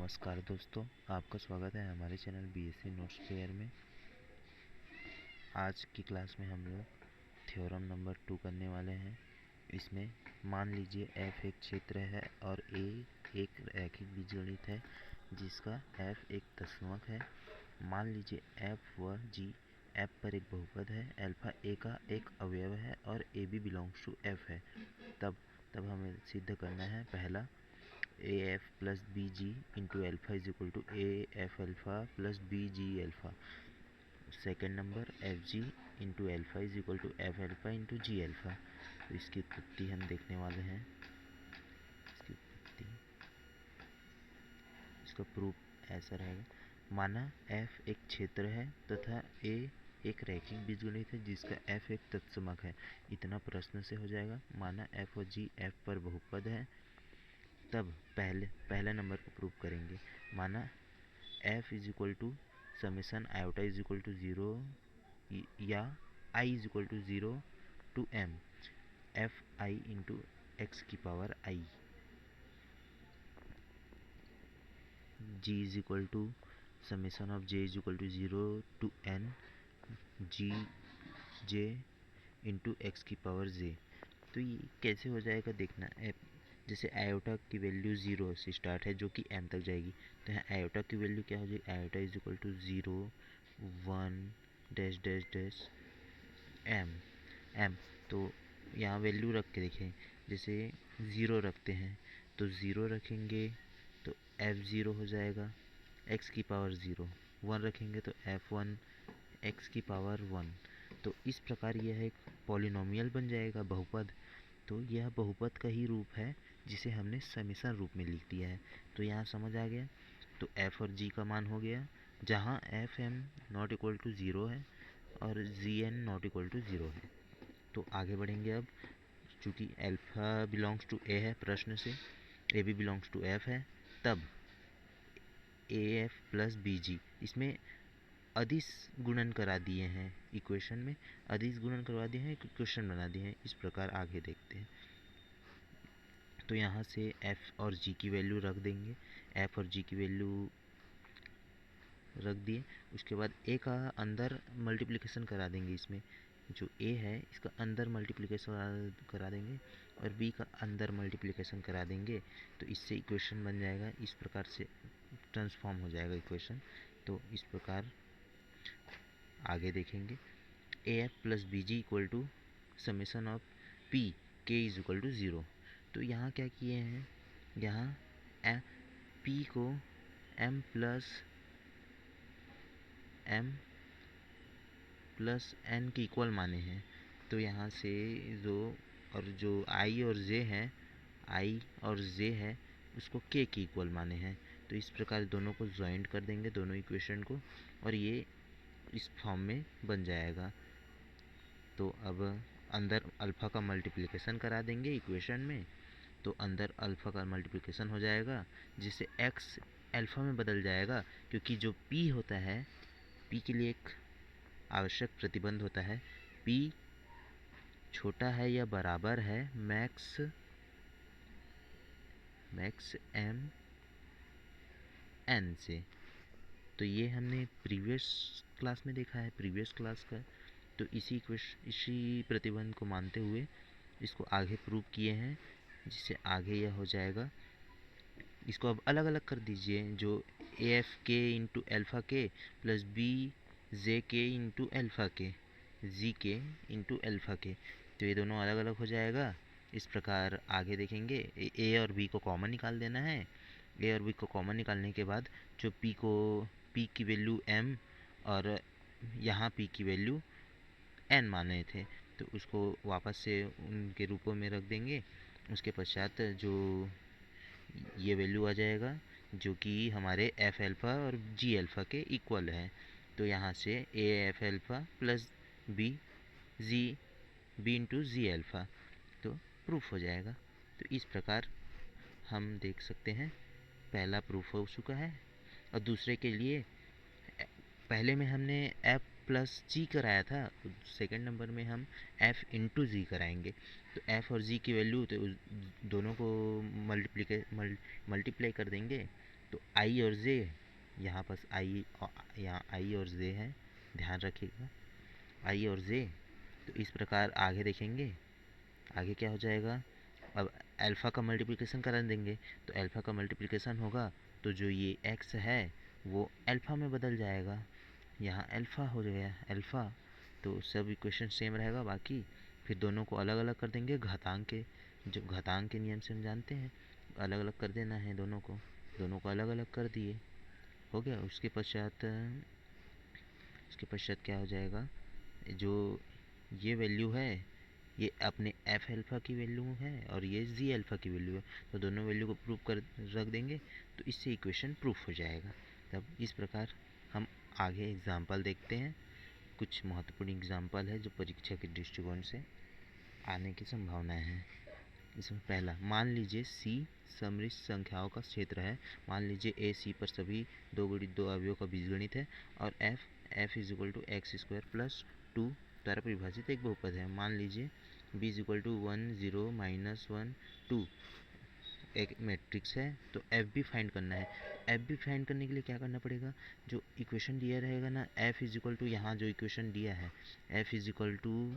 नमस्कार दोस्तों, आपका स्वागत है हमारे चैनल बीएससी नोट्स फेयर में। आज की क्लास में हम लोग थ्योरम नंबर 2 करने वाले हैं। इसमें मान लीजिए f एक क्षेत्र है और a एक रैखिक बीजगणित है जिसका f एक तत्समक है। मान लीजिए f व g f पर एक बहुपद है, अल्फा a का एक अवयव है और a b belongs to f है। तब हमें सिद्ध करना है पहला a f plus b g into alpha is equal to a f alpha plus b g alpha. Second number f g into alpha is equal to f alpha into g alpha. तो इसकी उत्पत्ति हम देखने वाले हैं। इसका proof ऐसा रहेगा। माना एफ एक क्षेत्र है तथा ए एक रैखिक बीजगणित है जिसका एफ एक तत्समक है। इतना प्रश्न से हो जाएगा। माना एफ और जी एफ पर बहुपद है, तब पहला नंबर को प्रूव करेंगे। माना f is equal to summation iota is equal to 0 या i is equal to 0 to m F I into X की power i। g is equal to summation of j is equal to 0 to n G J into X की power j। तो ये कैसे हो जाएगा देखना। जैसे आयोटा की वैल्यू 0 से स्टार्ट है जो कि m तक जाएगी, तो यहाँ आयोटा की वैल्यू क्या हो जाएगी। Iota is equal to 0 1 dash dash dash m। तो यहाँ वैल्यू रख के देखें। जैसे 0 रखते हैं तो 0 रखेंगे तो f0 हो जाएगा x की पावर 0। 1 रखेंगे तो f1 x की पावर 1। तो इस प्रकार यह एक पॉलिनोमियल बन जाएगा, बहुपद। तो यह बहुपद का ही रूप है जिसे हमने समेसन रूप में लिख दिया है। तो यहाँ समझ आ गया। तो f और g का मान हो गया, जहाँ f m not equal to 0 है और g n not equal to 0 है। तो आगे बढ़ेंगे अब। चूँकि अल्फा बिलोंग्स टू ए है प्रश्न से, a b belongs to f है, तब a f plus b g, इसमें अदिश गुणन करा दिए हैं। इक्वेशन में अदिश गुणन करवा दिए हैं, इक्वेशन बना दिए हैं। इस प्रकार आगे देखते हैं। तो यहाँ से f और g की वैल्यू रख देंगे। f और g की वैल्यू रख दिए। उसके बाद a का अंदर मल्टीप्लिकेशन करा देंगे। इसमें जो a है इसका अंदर मल्टीप्लिकेशन करा देंगे और b का अंदर मल्टीप्लिकेशन करा देंगे। तो इससे इक्वेशन बन जाएगा। इस प्रकार से ट्रांसफॉर्म हो जाएगा इक्वेशन। तो इस प्रकार आगे देखेंगे। A f plus b g equal to summation of p k is equal to 0। तो यहाँ क्या किए हैं, यहाँ पी को m प्लस n के इक्वल माने हैं। तो यहाँ से जो i और j है, i और j है, उसको k के इक्वल माने हैं। तो इस प्रकार दोनों को ज्वाइंट कर देंगे, दोनों इक्वेशन को, और ये इस फॉर्म में बन जाएगा। तो अब अंदर अल्फ़ा का मल्टीप्लिकेशन करा देंगे इक्वेशन में। तो अंदर अल्फ़ा का मल्टीप्लिकेशन हो जाएगा जिससे x अल्फ़ा में बदल जाएगा, क्योंकि जो p होता है, p के लिए एक आवश्यक प्रतिबंध होता है। p छोटा है या बराबर है मैक्स m n से। तो ये हमने प्रीवियस क्लास में देखा है, प्रीवियस क्लास का। तो इसी प्रतिबंध को मानते हुए इसको आगे प्रूव किए हैं, जिससे आगे यह हो जाएगा। इसको अब अलग अलग कर दीजिए। जो ए एफ के इंटू एल्फ़ा के प्लस बी जे के इंटू एल्फ़ा के, जी के इंटू एल्फ़ा के, तो ये दोनों अलग अलग हो जाएगा। इस प्रकार आगे देखेंगे। ए और बी को कॉमन निकाल देना है। ए और बी को कॉमन निकालने के बाद जो पी की वैल्यू m और यहाँ p की वैल्यू n माने थे, तो उसको वापस से उनके रूपों में रख देंगे। उसके पश्चात जो ये वैल्यू आ जाएगा जो कि हमारे एफ एल्फ़ा और जी एल्फ़ा के इक्वल है। तो यहाँ से a f alpha plus b into g alpha, तो प्रूफ हो जाएगा। तो इस प्रकार हम देख सकते हैं पहला प्रूफ हो चुका है। और दूसरे के लिए पहले में हमने f प्लस जी कराया था, सेकंड नंबर में हम f इंटू जी कराएंगे। तो f और g की वैल्यू तो दोनों को मल्टीप्लाई कर देंगे। तो आई और जे, यहाँ पास आई, यहाँ आई और जे है, ध्यान रखिएगा आई और जे। तो इस प्रकार आगे देखेंगे, आगे क्या हो जाएगा, अब अल्फ़ा का मल्टीप्लिकेशन करा देंगे, तो अल्फ़ा का मल्टीप्लिकेशन होगा तो जो ये x है वो अल्फ़ा में बदल जाएगा, यहाँ अल्फ़ा हो गया अल्फ़ा। तो सब इक्वेशन सेम रहेगा, बाकी फिर दोनों को अलग अलग कर देंगे घातांक के, जो घातांक के नियम से हम जानते हैं, अलग अलग कर देना है दोनों को अलग अलग कर दिए, हो गया। उसके पश्चात क्या हो जाएगा, जो ये वैल्यू है ये अपने एफ अल्फ़ा की वैल्यू है और ये जी अल्फ़ा की वैल्यू है, तो दोनों वैल्यू को प्रूव कर रख देंगे तो इससे इक्वेशन प्रूफ हो जाएगा। तब इस प्रकार हम आगे एग्जाम्पल देखते हैं, कुछ महत्वपूर्ण एग्जाम्पल है जो परीक्षा के दृष्टिकोण से आने की संभावनाएं हैं। इसमें पहला, मान लीजिए सी सममित संख्याओं का क्षेत्र है, मान लीजिए ए सी पर सभी दो गुणित दो अवयवों का बीजगणित है और f is equal to x square plus two द्वारा परिभाषित एक बहुपद है। मान लीजिए बी इज इक्वल टू 1 0 -1 2 एक मैट्रिक्स है, तो एफ भी फाइंड करना है। एफ भी फाइंड करने के लिए क्या करना पड़ेगा, जो इक्वेशन दिया रहेगा ना, एफ इज इक्वल टू, यहाँ जो इक्वेशन दिया है f is equal to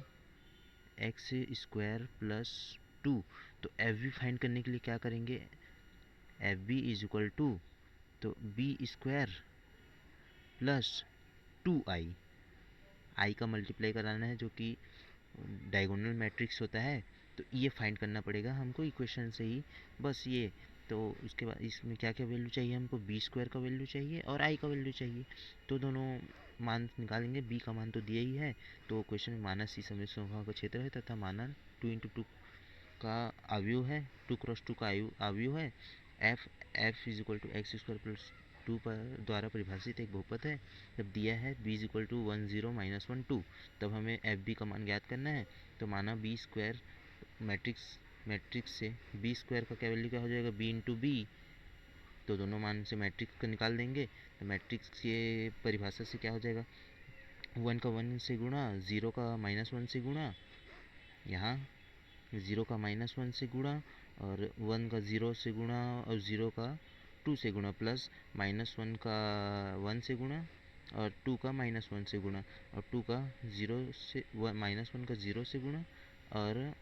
x square plus two, तो एफ बी फाइंड करने के लिए क्या करेंगे, f b is equal to, तो b square plus two i का मल्टीप्लाई कराना है जो कि डायगोनल मैट्रिक्स होता है, तो ये फाइंड करना पड़ेगा हमको इक्वेशन से ही, बस ये। तो उसके बाद इसमें क्या क्या वैल्यू चाहिए हमको, बी स्क्वायर का वैल्यू चाहिए और आई का वैल्यू चाहिए, तो दोनों मान निकालेंगे। बी का मान तो दिया ही है, तो क्वेश्चन में माना सी सममित संख्याओं का क्षेत्र है तथा माना 2 × 2 का अवयव है, 2 × 2 का अवयव है, f is equal to x square plus two पर द्वारा परिभाषित एक बहुपद है। जब दिया है बी इज इक्वल टू 1 0 -1 2, तब हमें एफ बी का मान ज्ञात करना है। तो माना बी स्क्वायर मैट्रिक्स से बी स्क्वायर का क्या वैल्यू क्या हो जाएगा, बी इंटू बी, तो दोनों मान से मैट्रिक्स को निकाल देंगे। तो मैट्रिक्स के परिभाषा से क्या हो जाएगा, 1 का 1 से गुणा, 0 का -1 से गुणा, यहाँ 0 का -1 से गुणा और 1 का 0 से गुणा और 0 का 2 से गुणा, प्लस -1 का 1 से गुणा और 2 का -1 से गुणा और 2 का 0 से -1 का 0 से गुणा और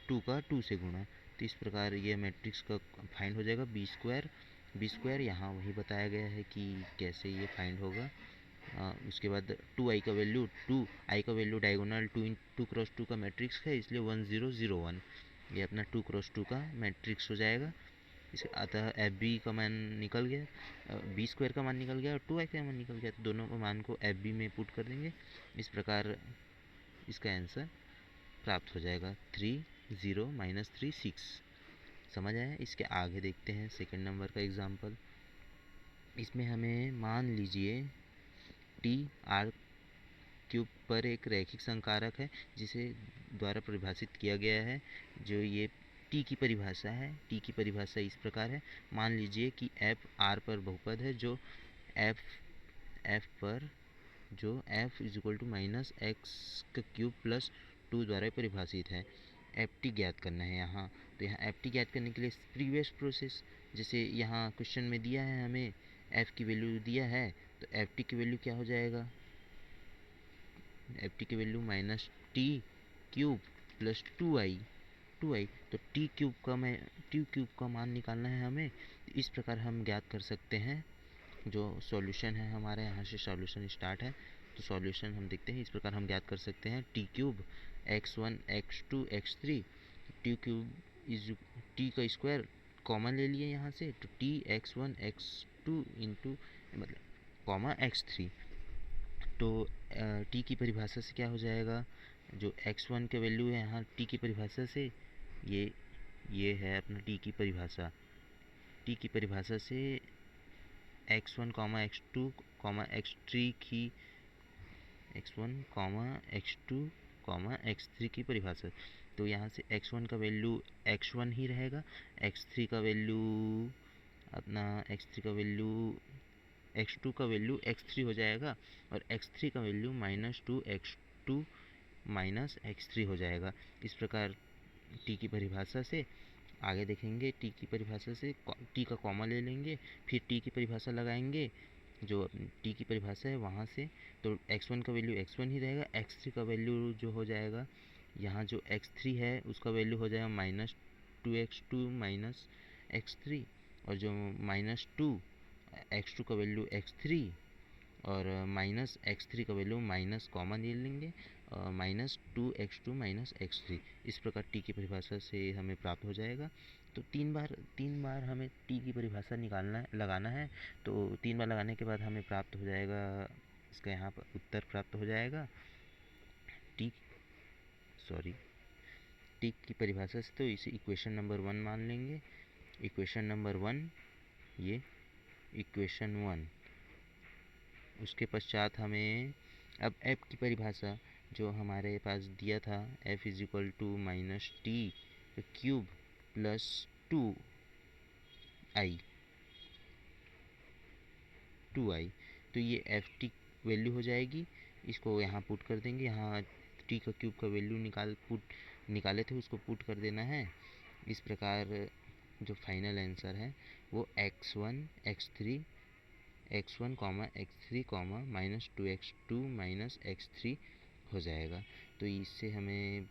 2 का 2 से गुणा। तो इस प्रकार ये मैट्रिक्स का फाइंड हो जाएगा बी स्क्वायर यहाँ वही बताया गया है कि कैसे ये फाइंड होगा। उसके बाद 2 आई का वैल्यू डायगोनल 2 × 2 का मैट्रिक्स है, इसलिए 1 0 0 1, ये अपना 2 × 2 का मैट्रिक्स हो जाएगा। इसे अतः एफ बी का मान निकल गया, बी स्क्वायर का मान निकल गया और 2 आई का मान निकल गया, तो दोनों का मान को एफ बी में पुट कर देंगे। इस प्रकार इसका आंसर प्राप्त हो जाएगा 3 0 -3 6। समझ आया। इसके आगे देखते हैं सेकंड नंबर का एग्जाम्पल। इसमें हमें मान लीजिए टी आर क्यूब पर एक रैखिक संकारक है जिसे द्वारा परिभाषित किया गया है। जो ये टी की परिभाषा है, टी की परिभाषा इस प्रकार है, मान लीजिए कि एफ आर पर बहुपद है जो f is equal to -x का क्यूब प्लस 2 द्वारा परिभाषित है। एफ टी ज्ञात करना है यहाँ। तो यहाँ एफ टी ज्ञात करने के लिए प्रीवियस प्रोसेस, जैसे यहाँ क्वेश्चन में दिया है हमें एफ की वैल्यू दिया है, तो एफ टी की वैल्यू क्या हो जाएगा, एफ टी की वैल्यू -t³ प्लस 2i, तो टी क्यूब का मान निकालना है हमें। इस प्रकार हम ज्ञात कर सकते हैं। जो सॉल्यूशन है हमारे यहाँ से सॉल्यूशन स्टार्ट है, तो सॉल्यूशन हम देखते हैं। इस प्रकार हम ज्ञात कर सकते हैं t³ x1 x2 x3, T का स्क्वायर कॉमन ले लिए यहाँ से, तो t x1 x2 इंटू मतलब कॉमा x3, तो टी की परिभाषा से क्या हो जाएगा, जो x1 के वैल्यू है यहाँ टी की परिभाषा से, ये है अपना टी की परिभाषा। टी की परिभाषा से x1, x2, x3 की x1, x2, x3 की परिभाषा। तो यहाँ से x1 का वैल्यू x1 ही रहेगा, x3 का वैल्यू x2 का वैल्यू x3 हो जाएगा और x3 का वैल्यू -2 x2 - x3 हो जाएगा। इस प्रकार टी की परिभाषा से आगे देखेंगे टी की परिभाषा से टी का कॉमा ले लेंगे, फिर टी की परिभाषा लगाएंगे जो टी की परिभाषा है वहाँ से, तो x1 का वैल्यू x1 ही रहेगा। x3 का वैल्यू जो हो जाएगा, यहाँ जो x3 है उसका वैल्यू हो जाएगा -2x2 माइनस x3, और जो -2x2 का वैल्यू x3 और माइनस x3 का वैल्यू माइनस कॉमन ले लेंगे, -2x2 माइनस x3। इस प्रकार टी की परिभाषा से हमें प्राप्त हो जाएगा। तो तीन बार हमें टी की परिभाषा लगाना है। तो 3 बार लगाने के बाद हमें प्राप्त हो जाएगा, इसका यहाँ पर उत्तर प्राप्त हो जाएगा टी टी की परिभाषा से। तो इसे इक्वेशन नंबर 1 मान लेंगे। इक्वेशन नंबर 1, ये इक्वेशन 1। उसके पश्चात हमें अब f की परिभाषा जो हमारे पास दिया था, f is equal to minus t cube plus 2i, तो ये एफ टी वैल्यू हो जाएगी। इसको यहाँ पुट कर देंगे, यहाँ टी का क्यूब का वैल्यू निकाले थे उसको पुट कर देना है। इस प्रकार जो फाइनल आंसर है वो x1 comma x3 comma -2x2 minus x3 हो जाएगा। तो इससे हमें